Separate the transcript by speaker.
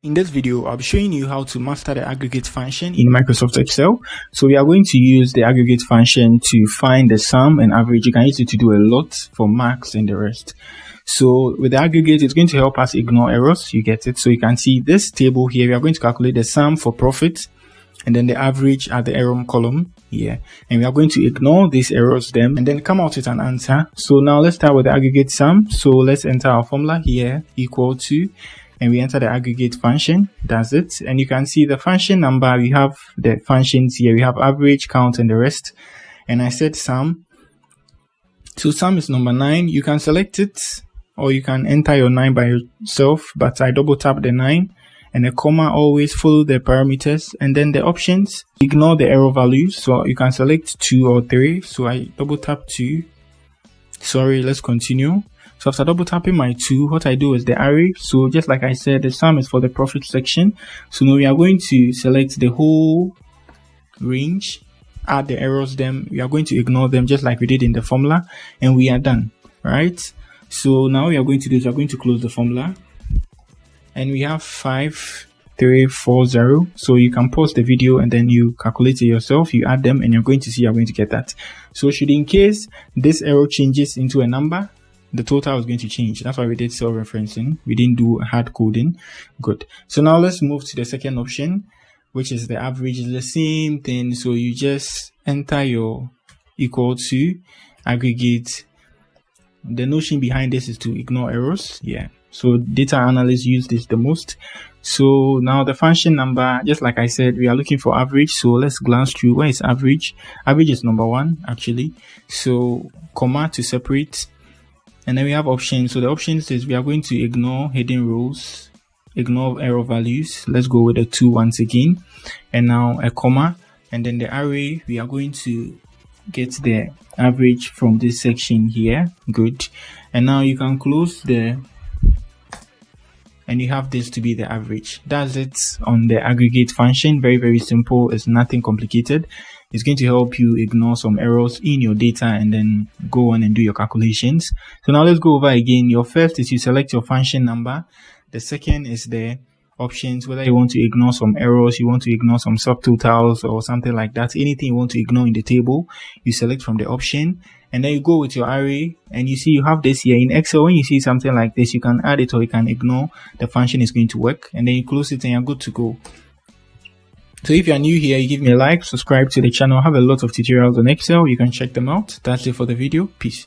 Speaker 1: In this video, I'll be showing you how to master the aggregate function in Microsoft Excel. So we are going to use the aggregate function to find the sum and average. You can use it to do a lot for marks and the rest. So with the aggregate, it's going to help us ignore errors. You get it? So you can see this table here. We are going to calculate the sum for profit and then the average at the error column here. And we are going to ignore these errors then and then come out with an answer. So now let's start with the aggregate sum. So let's enter our formula here, equal to, and we enter the aggregate function. That's it. And you can see the function number. We have the functions here. We have average, count, and the rest. And I said sum. So sum is number 9. You can select it or you can enter your 9 by yourself, but I double tap the 9 and a comma. Always follow the parameters, and then the options, ignore the error values. So you can select 2 or 3. So I double tap 2. Sorry, let's continue. So after double tapping my 2, what I do is the array. So just like I said, the sum is for the profit section. So now we are going to select the whole range, add the errors, then we are going to ignore them just like we did in the formula, and we are done, right? So now we are going to do is we are going to close the formula, and we have 5340. So you can pause the video and then you calculate it yourself. You add them and you're going to see you're going to get that. So should in case this error changes into a number, the total is going to change. That's why we did cell referencing. We didn't do hard coding. Good. So now let's move to the second option, which is the average. Is the same thing. So you just enter your equal to aggregate. The notion behind this is to ignore errors. Yeah. So data analysts use this the most. So now the function number, just like I said, we are looking for average. So let's glance through. Where is average? Average is number 1 actually. So comma to separate. And then we have options. So the options is we are going to ignore hidden rows, ignore error values. Let's go with the 2 once again. And now a comma. And then the array, we are going to get the average from this section here. Good. And now you can close the, and you have this to be the average. That's it on the aggregate function. Very, very simple. It's nothing complicated. It's going to help you ignore some errors in your data and then go on and do your calculations. So now let's go over again. Your first is you select your function number. The second is the options, whether you want to ignore some errors, you want to ignore some subtotals or something like that. Anything you want to ignore in the table, you select from the option. And then you go with your array and you see you have this here in Excel. When you see something like this, you can add it or you can ignore. The function is going to work, and then you close it and you're good to go. So if you're new here, you give me a like, subscribe to the channel. I have a lot of tutorials on Excel. You can check them out. That's it for the video. Peace.